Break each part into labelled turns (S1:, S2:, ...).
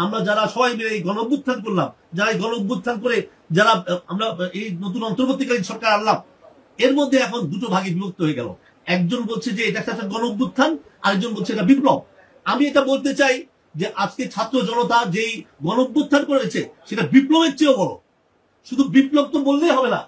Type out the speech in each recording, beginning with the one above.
S1: আমরা যারা সবাই মিলে এই গণ অভ্যুত্থান করলাম, যারা এই গণ অভ্যুত্থান করে যারা আমরা এই নতুন অন্তর্বর্তীকালীন সরকার আনলাম, এর মধ্যে এখন দুটো ভাগে বিভক্ত হয়ে গেল। একজন বলছে যে এটা একটা গণ অভ্যুত্থান, আরেকজন বলছে এটা বিপ্লব। আমি এটা বলতে চাই যে আজকে ছাত্র জনতা যেই গণ অভ্যুত্থান করেছে সেটা বিপ্লবের চেয়েও বড়। শুধু বিপ্লব তো বললেই হবে না,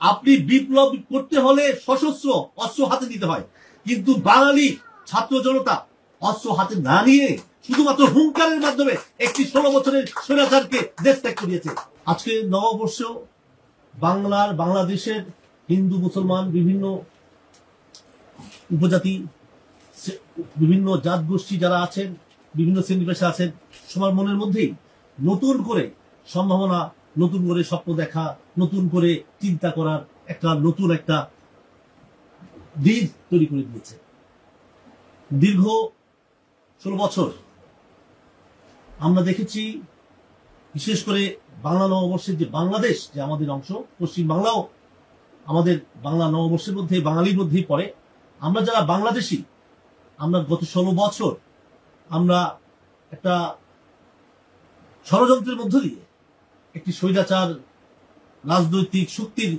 S1: আপনি বিপ্লব করতে হলে সশস্ত্র অস্ত্র হাতে নিতে হয়। কিন্তু বাঙালি ছাত্র জনতা অস্ত্র হাতে না নিয়ে শুধুমাত্র হুঙ্কারের মাধ্যমে একটি 16 বছরের স্বৈরাচারকে দেশ ত্যাগ করিয়েছে। আজকে নববর্ষ বাংলাদেশের হিন্দু মুসলমান বিভিন্ন উপজাতি বিভিন্ন জাত গোষ্ঠী যারা আছেন, বিভিন্ন শ্রেণী পেশা আছেন, সবার মনের মধ্যেই নতুন করে সম্ভাবনা, নতুন করে স্বপ্ন দেখা, নতুন করে চিন্তা করার নতুন একটা দিক তৈরি করে দিয়েছে। দীর্ঘ 16 বছর আমরা দেখেছি, বিশেষ করে বাংলা নববর্ষের যে বাংলাদেশ, যে আমাদের অংশ, পশ্চিম বাংলাও আমাদের বাংলা নববর্ষের মধ্যে, বাঙালির মধ্যেই পড়ে। আমরা যারা বাংলাদেশি, আমরা গত 16 বছর আমরা একটা ষড়যন্ত্রের মধ্য দিয়ে একটি স্বৈরাচার রাজনৈতিক শক্তির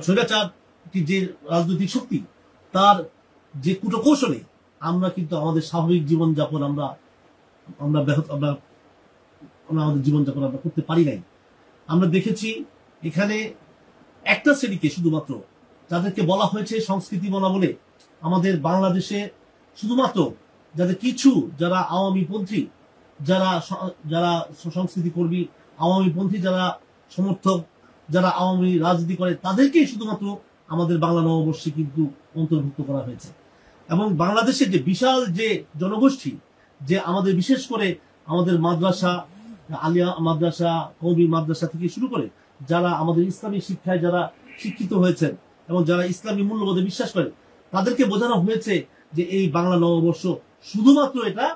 S1: স্বৈরাচার যে রাজনৈতিক শক্তি, তার যে কূটকৌশলে আমরা কিন্তু আমাদের স্বাভাবিক জীবনযাপন আমরা আমাদের জীবনযাপন আমরা করতে পারি নাই। আমরা দেখেছি এখানে একটা শ্রেণীকে শুধুমাত্র, যাদেরকে বলা হয়েছে সংস্কৃতি বনা বলে, আমাদের বাংলাদেশে শুধুমাত্র যাদের কিছু, যারা আওয়ামী পন্থী, যারা সংস্কৃতি কর্মী, আওয়ামী পন্থী যারা সমর্থক, যারা আওয়ামী রাজনীতি করে, তাদেরকেই শুধুমাত্র আমাদের বাংলা নববর্ষে কিন্তু অন্তর্ভুক্ত করা হয়েছে। এবং বাংলাদেশের যে বিশাল যে জনগোষ্ঠী, যে আমাদের বিশেষ করে আমাদের মাদ্রাসা, আলিয়া মাদ্রাসা, কওমি মাদ্রাসা থেকে শুরু করে যারা আমাদের ইসলামী শিক্ষায় যারা শিক্ষিত হয়েছেন এবং যারা ইসলামী মূল্যবোধে বিশ্বাস করেন, তাদেরকে বোঝানো হয়েছে যে এই বাংলা নববর্ষ শুধুমাত্র এটা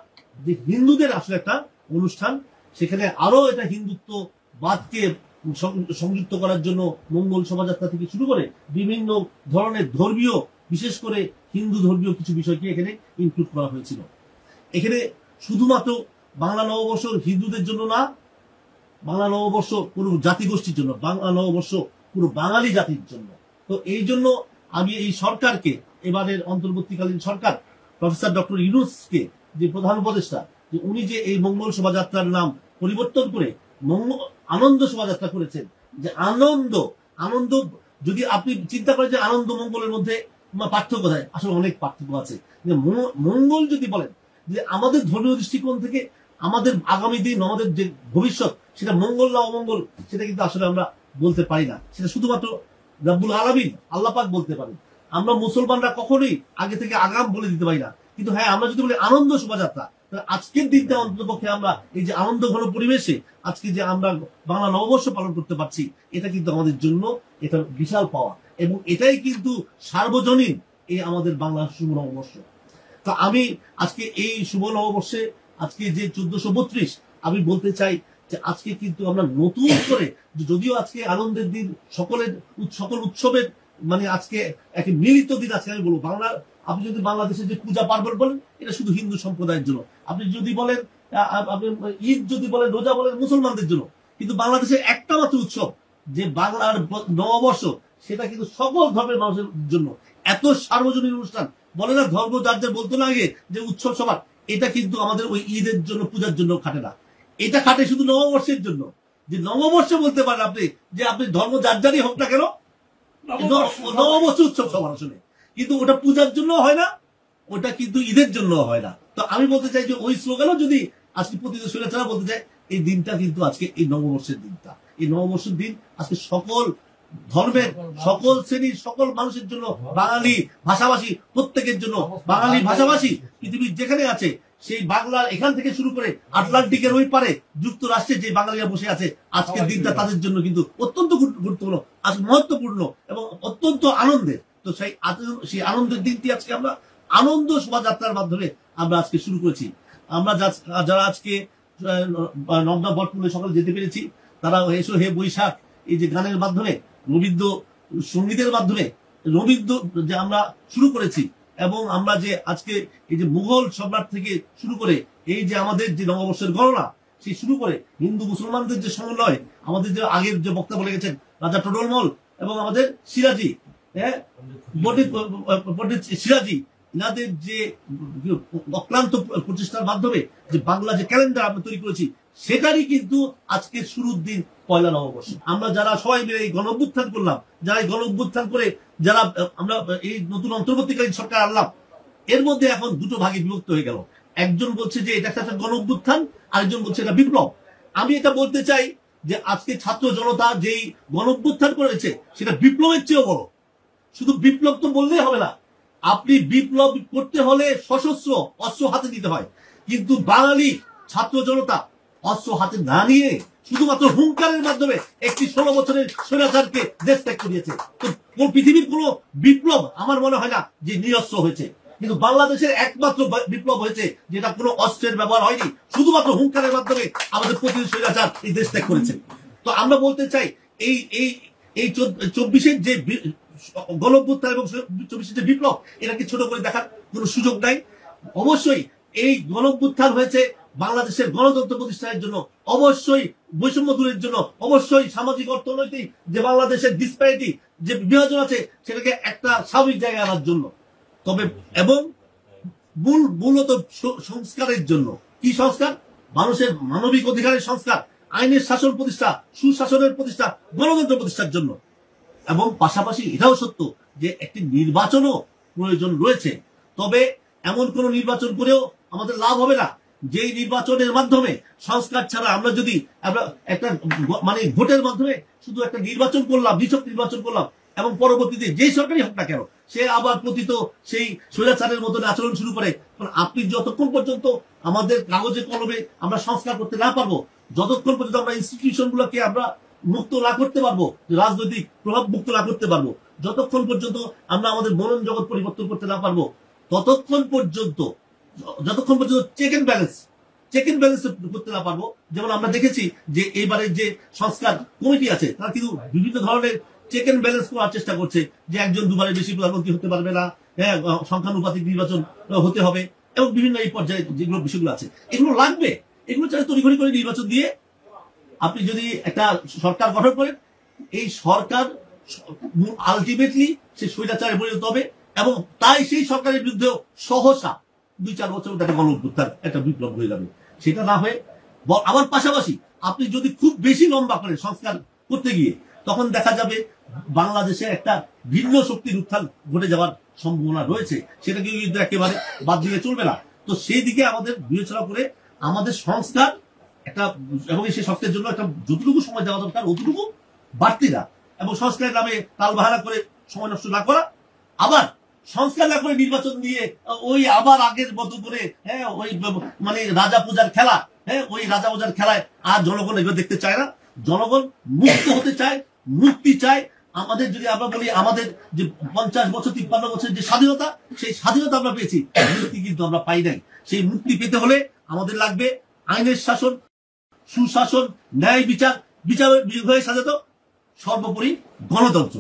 S1: যে হিন্দুদের আসলে একটা অনুষ্ঠান, সেখানে আরো এটা হিন্দুত্ববাদকে সংযুক্ত করার জন্য মঙ্গল শোভাযাত্রা থেকে শুরু করে বিভিন্ন ধরনের ধর্মীয়, বিশেষ করে হিন্দু ধর্মীয় কিছু বিষয়কে এখানে ইনক্লুড করা হয়েছিল। এখানে শুধুমাত্র বাংলা নববর্ষ হিন্দুদের জন্য না, বাংলা নববর্ষ পুরো জাতিগোষ্ঠীর জন্য, বাংলা নববর্ষ পুরো বাঙালি জাতির জন্য। তো এই জন্য আমি এই সরকারকে, এবারের অন্তর্বর্তীকালীন সরকার, প্রফেসর ডক্টর ইউনূসকে, যে প্রধান উপদেষ্টা, যে উনি যে এই মঙ্গল শোভাযাত্রার নাম পরিবর্তন করে আনন্দ শোভাযাত্রা করেছেন, যে আনন্দ যদি আপনি চিন্তা করেন যে আনন্দ মঙ্গলের মধ্যে পার্থক্য হয়, আসলে অনেক পার্থক্য আছে। যে মঙ্গল যদি বলেন যে আমাদের ধর্মীয় দৃষ্টিকোণ থেকে আমাদের আগামী দিন, আমাদের যে ভবিষ্যৎ, সেটা মঙ্গল না অমঙ্গল, সেটা কিন্তু আসলে আমরা বলতে পারি না। সেটা শুধুমাত্র রব্বুল আলামিন, আল্লাহ পাক বলতে পারেন। আমরা মুসলমানরা কখনোই আগে থেকে আগাম বলে দিতে পারি না। কিন্তু হ্যাঁ, আমরা যদি বলি আনন্দ শোভাযাত্রা, আজকের দিনটা অন্ততপক্ষে আমরা এই যে আনন্দ ঘন পরিবেশে আজকে যে আমরা বাংলা নববর্ষ পালন করতে পারছি, এটা কিন্তু আমাদের জন্য এটা বিশাল পাওয়া, এবং এটাই কিন্তু সার্বজনীন এই আমাদের বাংলা শুভ নববর্ষ। তো আমি আজকে এই শুভ নববর্ষে, আজকে যে 1432, আমি বলতে চাই যে আজকে কিন্তু আমরা নতুন করে, যদিও আজকে আনন্দের দিন, সকল উৎসবের মানে আজকে এক মিলিত দিন, আজকে আমি বলবো বাংলা, আপনি যদি বাংলাদেশের যে পূজা পার্বণ বলেন, এটা শুধু হিন্দু সম্প্রদায়ের জন্য। আপনি যদি বলেন আপনি ঈদ যদি বলেন, রোজা বলেন, মুসলমানদের জন্য। কিন্তু বাংলাদেশের একটা মাত্র উৎসব যে বাংলার নববর্ষ, সেটা কিন্তু সকল ধর্মের মানুষের জন্য এত সার্বজনীন অনুষ্ঠান। বলে না ধর্ম যার যার বলতো না আগে যে উৎসব সবার, এটা কিন্তু আমাদের ওই ঈদের জন্য, পূজার জন্য খাটে না। এটা খাটে শুধু নববর্ষের জন্য। যে নববর্ষ বলতে পারেন আপনি, যে আপনি ধর্ম যার যারই হোক না কেন, নববর্ষ উৎসব সবার আসলে, কিন্তু ওটা পূজার জন্য হয় না, ওটা কিন্তু ঈদের জন্য হয় না। তো আমি বলতে চাই যে ওই স্লোগানও যদি আজকে প্রতিদিন শুনে বলতে চাই, এই দিনটা কিন্তু আজকে এই নববর্ষের দিনটা, এই নববর্ষের দিন আজকে সকল ধর্মের, সকল শ্রেণীর, সকল মানুষের জন্য, বাঙালি ভাষাভাষী প্রত্যেকের জন্য, বাঙালি ভাষাভাষী পৃথিবীর যেখানে আছে, সেই বাংলার এখান থেকে শুরু করে আটলান্টিকের ওই পারে যুক্তরাষ্ট্রে যে বাঙালিরা বসে আছে, আজকের দিনটা তাদের জন্য কিন্তু অত্যন্ত গুরুত্বপূর্ণ, আজকে মহত্বপূর্ণ এবং অত্যন্ত আনন্দের। তো সেই আনন্দের দিনটি আজকে আমরা আনন্দ শোভাযাত্রার মাধ্যমে আমরা আজকে শুরু করেছি। আমরা যারা আজকে নবদা বটমূলে সকালে যেতে পেরেছি, তারা এসো হে বৈশাখ, এই যে গানের মাধ্যমে, রবীন্দ্র সঙ্গীতের মাধ্যমে, রবীন্দ্র যে আমরা শুরু করেছি, এবং আমরা যে আজকে এই যে মুঘল সম্রাট থেকে শুরু করে এই যে আমাদের যে নববর্ষের গণনা সেই শুরু করে হিন্দু মুসলমানদের যে সমন্বয়, আমাদের যে আগের যে বক্তা বলে গেছেন রাজা টোডরমল এবং আমাদের সিরাজি, হ্যাঁ পণ্ডিত সিরাজি, এনাদের যে অক্লান্ত প্রচেষ্টার মাধ্যমে যে বাংলা যে ক্যালেন্ডার আমরা তৈরি করেছি সেটারই কিন্তু আজকে শুরুর দিন পয়লা নববর্ষ। আমরা যারা সবাই মিলে এই গণ অভ্যুত্থান করলাম, যারা এই গণ অভ্যুত্থান করে যারা আমরা এই নতুন অন্তর্বর্তীকালীন সরকার আনলাম, এর মধ্যে এখন দুটো ভাগে বিভক্ত হয়ে গেল। একজন বলছে যে এটা একটা গণ অভ্যুত্থান, আরেকজন বলছে এটা বিপ্লব। আমি এটা বলতে চাই যে আজকে ছাত্র জনতা যেই গণ অভ্যুত্থান করেছে সেটা বিপ্লবের চেয়েও বড়। শুধু বিপ্লব তো বললেই হবে না, আপনি বিপ্লব করতে হলে সশস্ত্র অস্ত্র হাতে নিতে হয়। কিন্তু বাঙালি ছাত্র জনতা অস্ত্র হাতে না নিয়ে শুধুমাত্র হুঙ্কারের মাধ্যমে একটি 16 বছরের স্বৈরাচারকে দেশ ত্যাগ করিয়েছে। তো পৃথিবীর কোন বিপ্লব আমার মনে হয় না যে নিরস্ত্র হয়েছে, কিন্তু বাংলাদেশের একমাত্র বিপ্লব হয়েছে যেটা কোনো অস্ত্রের ব্যবহার হয়নি, শুধুমাত্র হুঙ্কারের মাধ্যমে আমাদের প্রতিনিধি স্বৈরাচার এই দেশ ত্যাগ করেছে। তো আমরা বলতে চাই এই এই এই 24-এর যে গণঅভ্যুত্থান এবং 24-এর যে বিপ্লব, এটাকে ছোট করে দেখার কোনো সুযোগ নাই। অবশ্যই এই গণঅভ্যুত্থান হয়েছে বাংলাদেশের গণতন্ত্র প্রতিষ্ঠানের জন্য, অবশ্যই বৈষম্য দূরের জন্য, অবশ্যই সামাজিক অর্থনৈতিক যে বাংলাদেশের ডিসপ্যারিটি যে বিভাজন আছে সেটাকে একটা স্বাভাবিক জায়গায় আনার জন্য, তবে এবং মূলত সংস্কারের জন্য। কি সংস্কার? মানুষের মানবিক অধিকারের সংস্কার, আইনের শাসন প্রতিষ্ঠা, সুশাসনের প্রতিষ্ঠা, গণতন্ত্র প্রতিষ্ঠার জন্য। এবং পাশাপাশি এটাও সত্য যে একটি নির্বাচনও প্রয়োজন রয়েছে। তবে এমন কোন নির্বাচন করেও আমাদের লাভ হবে না যেই নির্বাচনের মাধ্যমে সংস্কার ছাড়া আমরা যদি একটা মানে ভোটের মাধ্যমে শুধু একটা নির্বাচন করলাম, নিছক নির্বাচন করলাম, এবং পরবর্তীতে যেই সরকারই হোক না কেন সে আবার পতিত সেই স্বৈরাচারের মতন আচরণ শুরু করে। আপনি যতক্ষণ পর্যন্ত আমাদের কাগজে কলমে আমরা সংস্কার করতে না পারবো, যতক্ষণ পর্যন্ত আমরা ইনস্টিটিউশন গুলোকে আমরা মুক্ত না করতে পারবো, রাজনৈতিক প্রভাব মুক্ত না করতে পারবো, যতক্ষণ পর্যন্ত আমরা আমাদের মনন জগৎ পরিবর্তন করতে না পারবো, যতক্ষণ পর্যন্ত চেক এন্ড ব্যালেন্স করতে না পারবো। যেমন আমরা দেখেছি যে এইবারের যে সংস্কার কমিটি আছে তারা কিন্তু বিভিন্ন ধরনের চেক এন্ড ব্যালেন্স করার চেষ্টা করছে, যে একজন দুবারের বেশি প্রধানমন্ত্রী হতে পারবে না, হ্যাঁ সংখ্যানুপাতিক নির্বাচন হতে হবে, এবং বিভিন্ন এই পর্যায়ে যেগুলো বিষয়গুলো আছে এগুলো লাগবে। এগুলো চাই তড়িঘড়ি করে নির্বাচন দিয়ে আপনি যদি একটা সরকার গঠন করেন, এই সরকার আলটিমেটলি সে স্বৈরাচারে পরিণত হবে, এবং তাই সেই সরকারের বিরুদ্ধে সহসা 2-4 বছর একটা গণঅভ্যুত্থান, একটা বিপ্লব হয়ে যাবে। সেটা না হয়ে আবার পাশাপাশি আপনি যদি খুব বেশি লম্বা করেন সংস্কার করতে গিয়ে, তখন দেখা যাবে বাংলাদেশে একটা ভিন্ন শক্তির উত্থান ঘটে যাওয়ার সম্ভাবনা রয়েছে। সেটাকে কিন্তু একেবারে বাদ দিয়ে চলবে না। তো সেই দিকে আমাদের বিবেচনা করে আমাদের সংস্কার একটা, এবং সেই সংস্কারের জন্য একটা যতটুকু সময় দেওয়া দরকার অতটুকু বাড়তি না, এবং সংস্কারের নামে তালবাহানা করে সময় নষ্ট না করা, আবার সংস্কার না করে নির্বাচন দিয়ে ওই আবার আগের মতো করে, হ্যাঁ ওই মানে রাজা পূজার খেলা, হ্যাঁ ওই রাজা পূজার খেলায় আর জনগণ এগুলো দেখতে চায় না। জনগণ মুক্ত হতে চায়, মুক্তি চায়। আমাদের যদি আমরা বলি আমাদের যে 50 বছর 53 বছরের যে স্বাধীনতা, সেই স্বাধীনতা আমরা পেয়েছি, মুক্তি কিন্তু আমরা পাই নাই। সেই মুক্তি পেতে হলে আমাদের লাগবে আইনের শাসন, সুশাসন, ন্যায় বিচার, বিচার বিভাগের সাথে তো সর্বোপরি গণতন্ত্র।